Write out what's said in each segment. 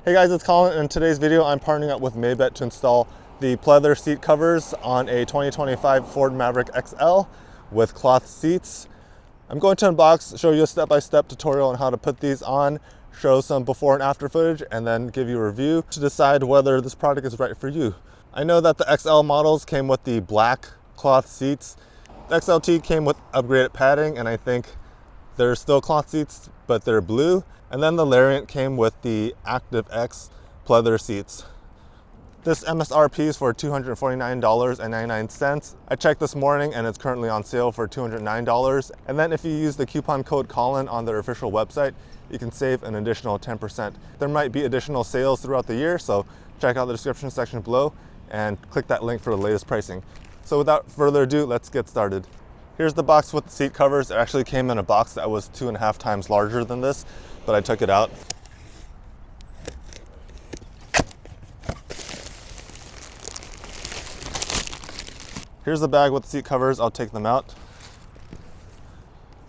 Hey guys, it's Colin, and in today's video I'm partnering up with Mabett to install the pleather seat covers on a 2025 Ford Maverick XL with cloth seats. I'm going to unbox, show you a step-by-step tutorial on how to put these on, show some before and after footage, and then give you a review to decide whether this product is right for you. I know that the XL models came with the black cloth seats. The XLT came with upgraded padding, and I think they're still cloth seats, but they're blue. And then the Lariat came with the Active X pleather seats. This MSRP is for $249.99. I checked this morning and it's currently on sale for $209. And then if you use the coupon code Colin on their official website, you can save an additional 10%. There might be additional sales throughout the year, so check out the description section below and click that link for the latest pricing. So without further ado, let's get started. Here's the box with the seat covers. It actually came in a box that was 2.5 times larger than this, but I took it out. Here's the bag with the seat covers. I'll take them out.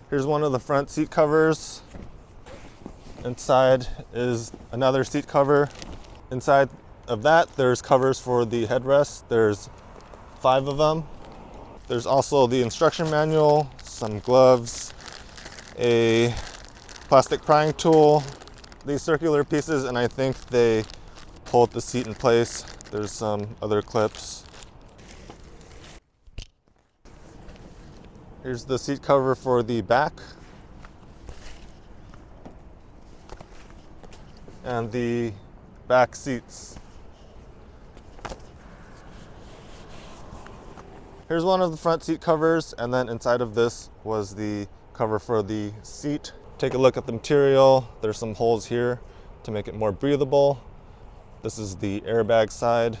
Here's one of the front seat covers. Inside is another seat cover. Inside of that, there's covers for the headrest. There's 5 of them. There's also the instruction manual, some gloves, a plastic prying tool, these circular pieces, and I think they hold the seat in place. There's some other clips. Here's the seat cover for the back. And the back seats. Here's one of the front seat covers, and then inside of this was the cover for the seat. Take a look at the material. There's some holes here to make it more breathable. This is the airbag side.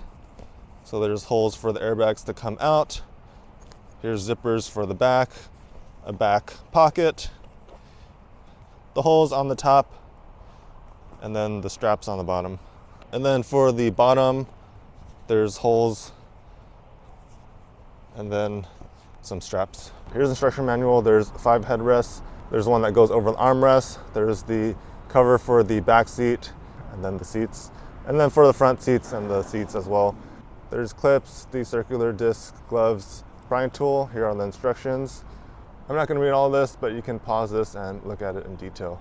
So there's holes for the airbags to come out. Here's zippers for the back, a back pocket, the holes on the top, and then the straps on the bottom. And then for the bottom, there's holes and then some straps. Here's the instruction manual. There's 5 headrests. There's one that goes over the armrest. There's the cover for the back seat and then the seats. And then for the front seats and the seats as well. There's clips, the circular disc, gloves, prying tool. Here are the instructions. I'm not going to read all this, but you can pause this and look at it in detail.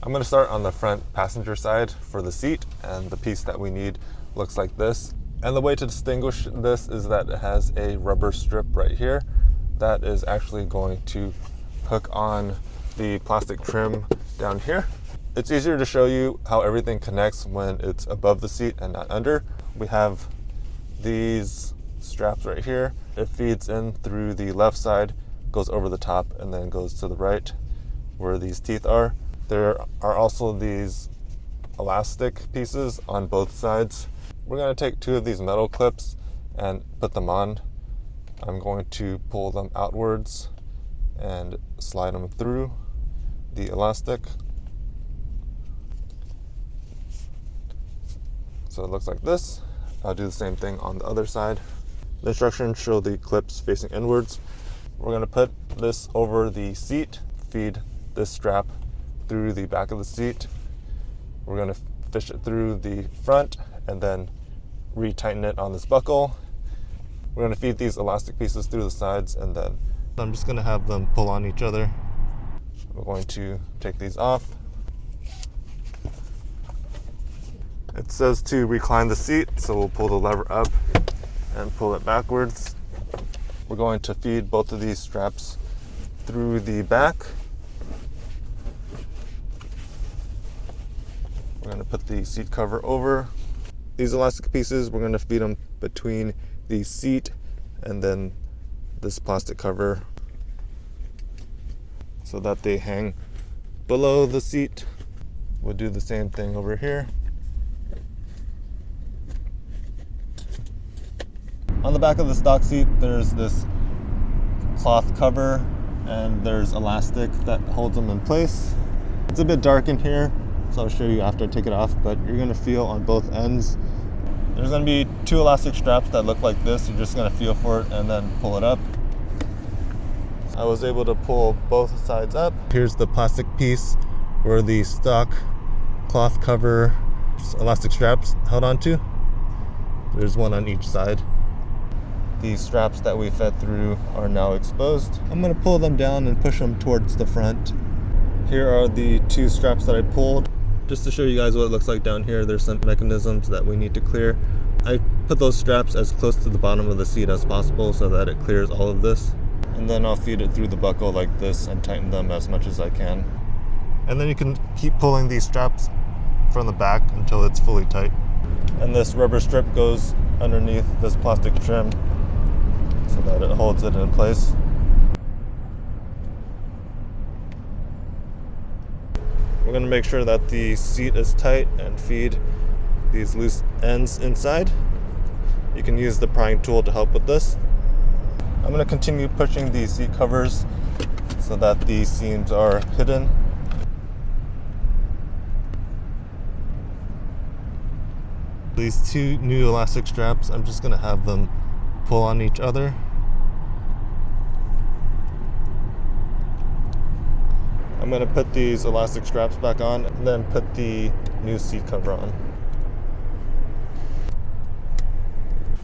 I'm going to start on the front passenger side for the seat, and the piece that we need looks like this. And the way to distinguish this is that it has a rubber strip right here that is actually going to hook on the plastic trim down here. It's easier to show you how everything connects when it's above the seat and not under. We have these straps right here. It feeds in through the left side, goes over the top, and then goes to the right where these teeth are. There are also these elastic pieces on both sides. We're going to take 2 of these metal clips and put them on. I'm going to pull them outwards and slide them through the elastic. So it looks like this. I'll do the same thing on the other side. The instructions show the clips facing inwards. We're going to put this over the seat, feed this strap through the back of the seat. We're going to fish it through the front and then retighten it on this buckle. We're going to feed these elastic pieces through the sides, and then I'm just going to have them pull on each other. We're going to take these off. It says to recline the seat, so we'll pull the lever up and pull it backwards. We're going to feed both of these straps through the back. We're going to put the seat cover over. These elastic pieces, we're going to feed them between the seat and then this plastic cover so that they hang below the seat. We'll do the same thing over here. On the back of the stock seat, there's this cloth cover and there's elastic that holds them in place. It's a bit dark in here, so I'll show you after I take it off, but you're gonna feel on both ends. There's gonna be 2 elastic straps that look like this. You're just gonna feel for it and then pull it up. I was able to pull both sides up. Here's the plastic piece where the stock cloth cover elastic straps held onto. There's one on each side. These straps that we fed through are now exposed. I'm going to pull them down and push them towards the front. Here are the two straps that I pulled. Just to show you guys what it looks like down here, there's some mechanisms that we need to clear. I put those straps as close to the bottom of the seat as possible so that it clears all of this. And then I'll feed it through the buckle like this and tighten them as much as I can. And then you can keep pulling these straps from the back until it's fully tight. And this rubber strip goes underneath this plastic trim so that it holds it in place. We're going to make sure that the seat is tight and feed these loose ends inside. You can use the prying tool to help with this. I'm going to continue pushing these seat covers so that the seams are hidden. These two new elastic straps, I'm just going to have them pull on each other. I'm going to put these elastic straps back on and then put the new seat cover on.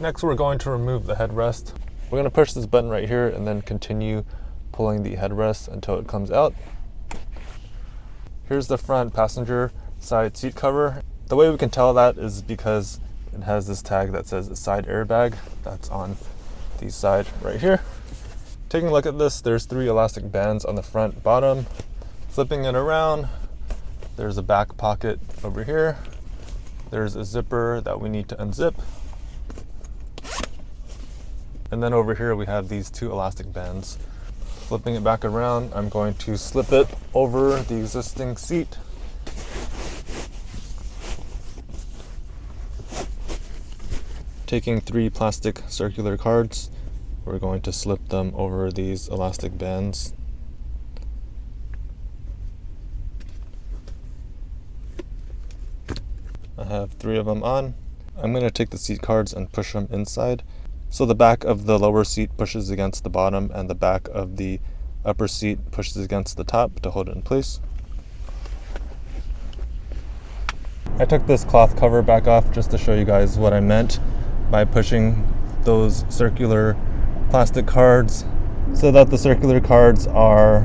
Next, we're going to remove the headrest. We're going to push this button right here and then continue pulling the headrest until it comes out. Here's the front passenger side seat cover. The way we can tell that is because it has this tag that says side airbag. That's on the side right here. Taking a look at this, there's 3 elastic bands on the front bottom. Flipping it around, there's a back pocket over here. There's a zipper that we need to unzip. And then over here we have these 2 elastic bands. Flipping it back around, I'm going to slip it over the existing seat. Taking 3 plastic circular cards, we're going to slip them over these elastic bands. I have 3 of them on. I'm going to take the seat cards and push them inside. So the back of the lower seat pushes against the bottom and the back of the upper seat pushes against the top to hold it in place. I took this cloth cover back off just to show you guys what I meant by pushing those circular plastic cards so that the circular cards are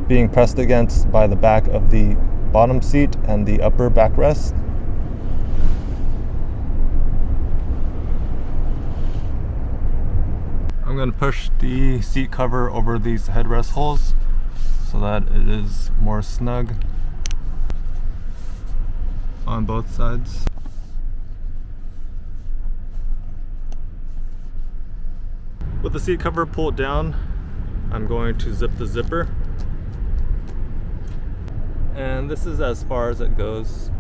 being pressed against by the back of the bottom seat and the upper backrest. I'm going to push the seat cover over these headrest holes so that it is more snug on both sides. With the seat cover pulled down, I'm going to zip the zipper. And this is as far as it goes.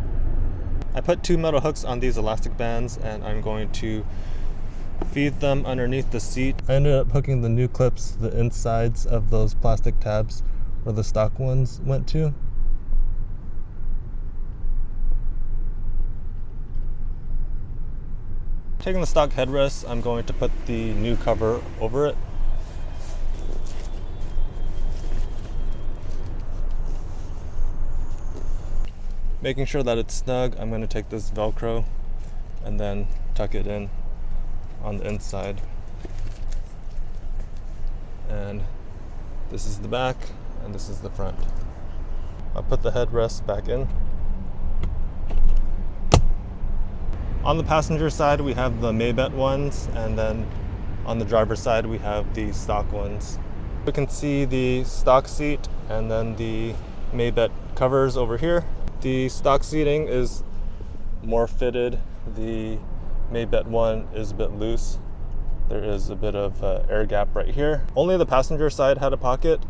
I put 2 metal hooks on these elastic bands and I'm going to feed them underneath the seat. I ended up hooking the new clips to the insides of those plastic tabs where the stock ones went to. Taking the stock headrest, I'm going to put the new cover over it. Making sure that it's snug, I'm going to take this Velcro and then tuck it in on the inside. And this is the back and this is the front. I'll put the headrest back in. On the passenger side we have the Mabett ones, and then on the driver's side we have the stock ones. We can see the stock seat and then the Mabett covers over here. The stock seating is more fitted. The Mabett one is a bit loose. There is a bit of air gap right here. Only the passenger side had a pocket.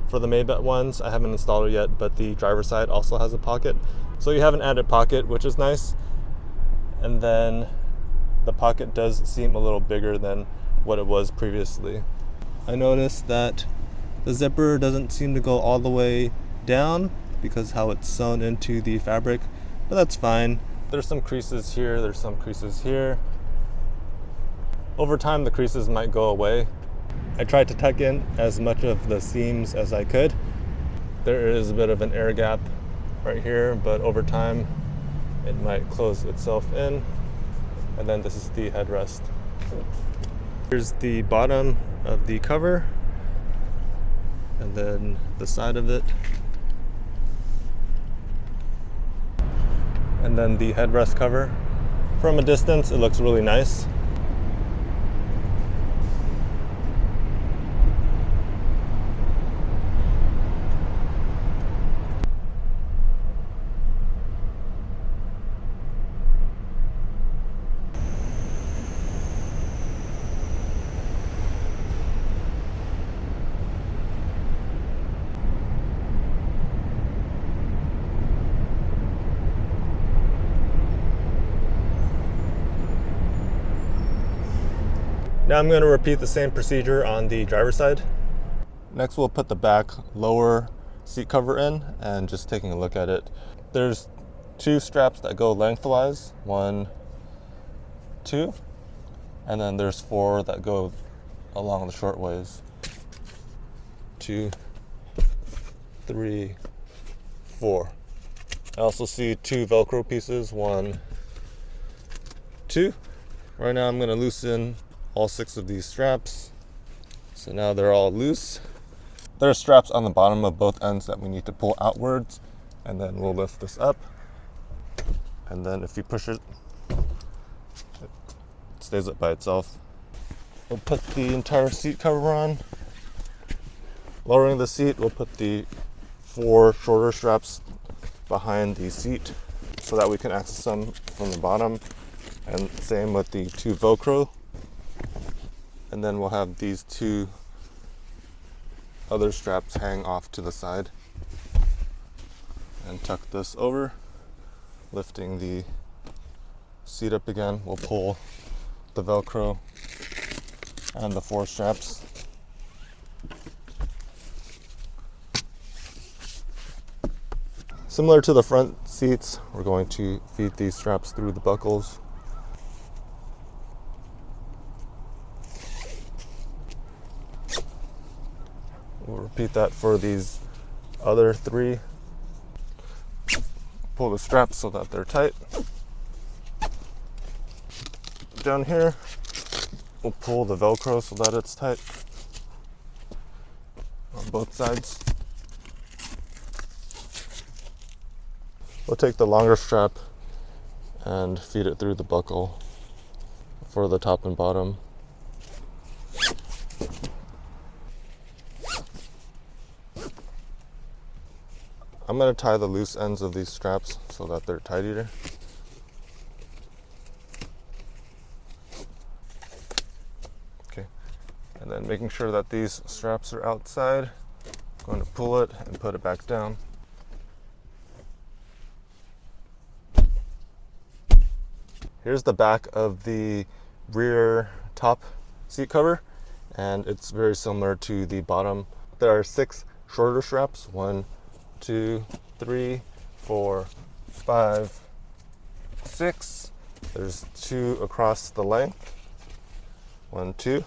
For the Mabett ones, I haven't installed it yet, but the driver's side also has a pocket. So you have an added pocket, which is nice. And then the pocket does seem a little bigger than what it was previously. I noticed that the zipper doesn't seem to go all the way down because how it's sewn into the fabric, but that's fine. There's some creases here, there's some creases here. Over time the creases might go away. I tried to tuck in as much of the seams as I could. There is a bit of an air gap right here, but over time it might close itself in. And then this is the headrest. Here's the bottom of the cover, and then the side of it, and then the headrest cover. From a distance, it looks really nice. Now I'm going to repeat the same procedure on the driver's side. Next we'll put the back lower seat cover in, and just taking a look at it, there's 2 straps that go lengthwise, 1, 2, and then there's 4 that go along the short ways, 2, 3, 4. I also see 2 Velcro pieces, 1, 2. Right now I'm going to loosen all 6 of these straps. So now they're all loose. There are straps on the bottom of both ends that we need to pull outwards, and then we'll lift this up. And then if you push it, it stays up by itself. We'll put the entire seat cover on. Lowering the seat, we'll put the 4 shorter straps behind the seat so that we can access them from the bottom. And same with the 2 Velcro. And then we'll have these 2 other straps hang off to the side. And tuck this over, lifting the seat up again. We'll pull the Velcro and the 4 straps. Similar to the front seats, we're going to feed these straps through the buckles. We'll repeat that for these other 3. Pull the straps so that they're tight. Down here, we'll pull the Velcro so that it's tight on both sides. We'll take the longer strap and feed it through the buckle for the top and bottom. I'm going to tie the loose ends of these straps so that they're tighter. Okay, and then making sure that these straps are outside, I'm going to pull it and put it back down. Here's the back of the rear top seat cover, and it's very similar to the bottom. There are 6 shorter straps, 1, 2, 3, 4, 5, 6. There's 2 across the length. 1, 2.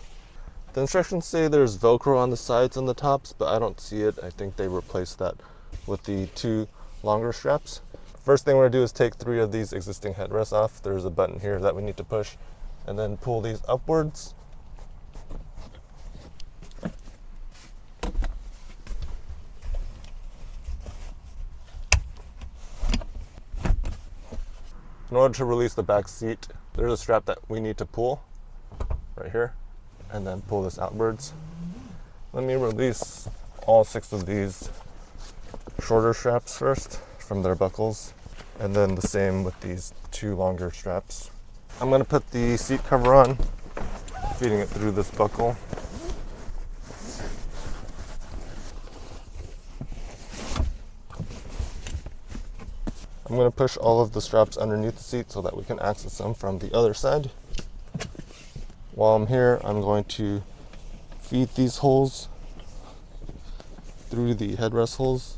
The instructions say there's Velcro on the sides and the tops, but I don't see it. I think they replaced that with the 2 longer straps. First thing we're gonna do is take 3 of these existing headrests off. There's a button here that we need to push, and then pull these upwards. In order to release the back seat, there's a strap that we need to pull right here, and then pull this outwards. Let me release all 6 of these shorter straps first from their buckles, and then the same with these 2 longer straps. I'm going to put the seat cover on, feeding it through this buckle. I'm going to push all of the straps underneath the seat so that we can access them from the other side. While I'm here, I'm going to feed these holes through the headrest holes.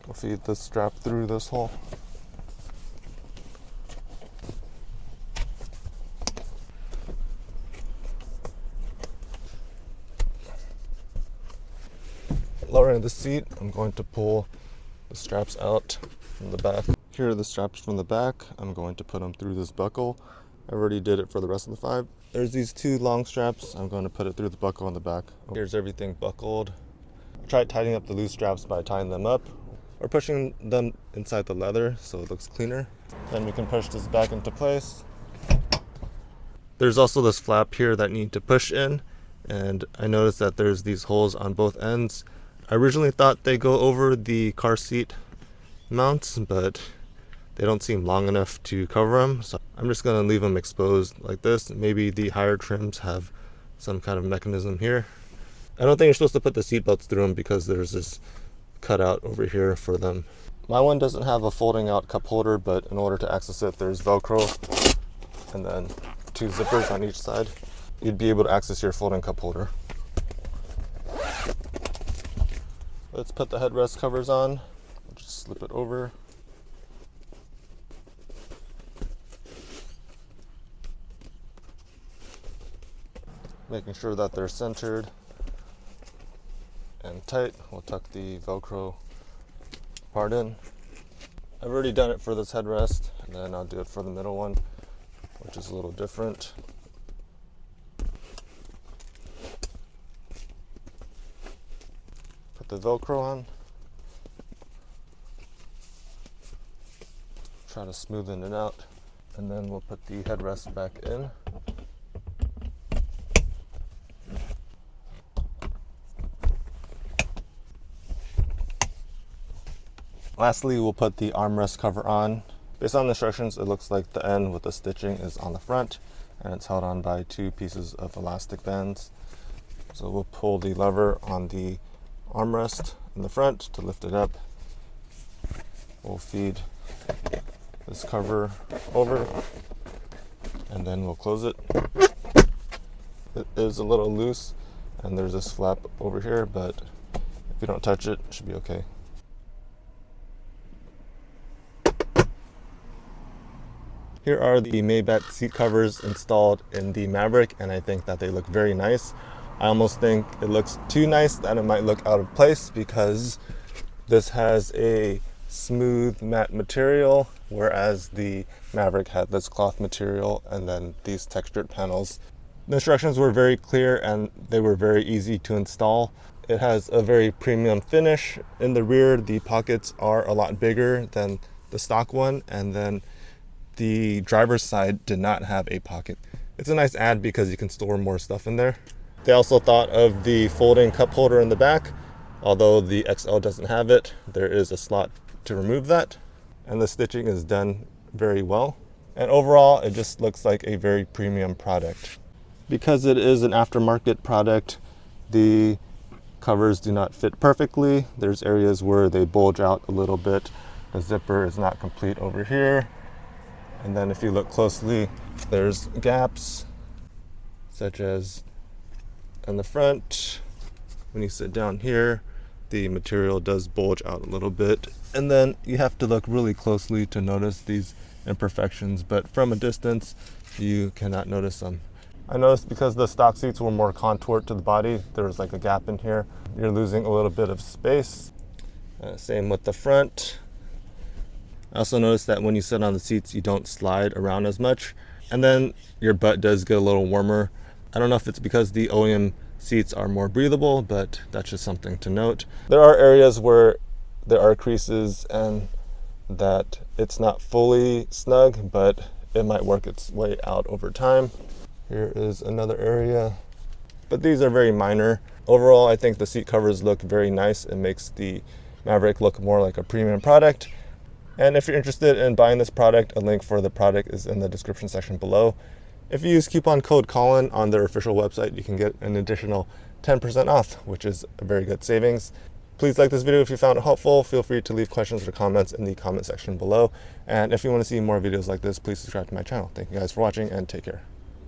I'll feed this strap through this hole. lowering the seat, I'm going to pull the straps out from the back. Here are the straps from the back. I'm going to put them through this buckle. I already did it for the rest of the 5. There's these 2 long straps. I'm going to put it through the buckle on the back. Here's everything buckled. I tried tightening up the loose straps by tying them up or pushing them inside the leather so it looks cleaner. Then we can push this back into place. There's also this flap here that need to push in, and I noticed that there's these holes on both ends. I originally thought they go over the car seat mounts, but they don't seem long enough to cover them, so I'm just going to leave them exposed like this. Maybe the higher trims have some kind of mechanism here. I don't think you're supposed to put the seat belts through them because there's this cutout over here for them. My one doesn't have a folding out cup holder, but in order to access it, there's Velcro and then 2 zippers on each side. You'd be able to access your folding cup holder. Let's put the headrest covers on. I'll just slip it over. Making sure that they're centered and tight. We'll tuck the Velcro part in. I've already done it for this headrest, and then I'll do it for the middle one, which is a little different. Put the Velcro on. Try to smoothen it out, and then we'll put the headrest back in. Lastly, we'll put the armrest cover on. Based on the instructions, it looks like the end with the stitching is on the front, and it's held on by 2 pieces of elastic bands. So we'll pull the lever on the armrest in the front to lift it up. We'll feed this cover over, and then we'll close it. It is a little loose, and there's this flap over here, but if you don't touch it, it should be okay. Here are the Mabett seat covers installed in the Maverick, and I think that they look very nice. I almost think it looks too nice that it might look out of place because this has a smooth matte material, whereas the Maverick had this cloth material and then these textured panels. The instructions were very clear and they were very easy to install. It has a very premium finish. In the rear, the pockets are a lot bigger than the stock one, and then the driver's side did not have a pocket. It's a nice add because you can store more stuff in there. They also thought of the folding cup holder in the back. Although the XL doesn't have it, there is a slot to remove that. And the stitching is done very well. And overall, it just looks like a very premium product. Because it is an aftermarket product, the covers do not fit perfectly. There's areas where they bulge out a little bit. The zipper is not complete over here. And then if you look closely, there's gaps, such as in the front. When you sit down here, the material does bulge out a little bit. And then you have to look really closely to notice these imperfections, but from a distance, you cannot notice them. I noticed because the stock seats were more contoured to the body, there was like a gap in here. You're losing a little bit of space. Same with the front. I also noticed that when you sit on the seats, you don't slide around as much. And then your butt does get a little warmer. I don't know if it's because the OEM seats are more breathable, but that's just something to note. There are areas where there are creases and that it's not fully snug, but it might work its way out over time. Here is another area, but these are very minor. Overall, I think the seat covers look very nice. It makes the Maverick look more like a premium product. And if you're interested in buying this product, a link for the product is in the description section below. If you use coupon code Colin on their official website, you can get an additional 10% off, which is a very good savings. Please like this video if you found it helpful. Feel free to leave questions or comments in the comment section below. And if you want to see more videos like this, please subscribe to my channel. Thank you guys for watching and take care.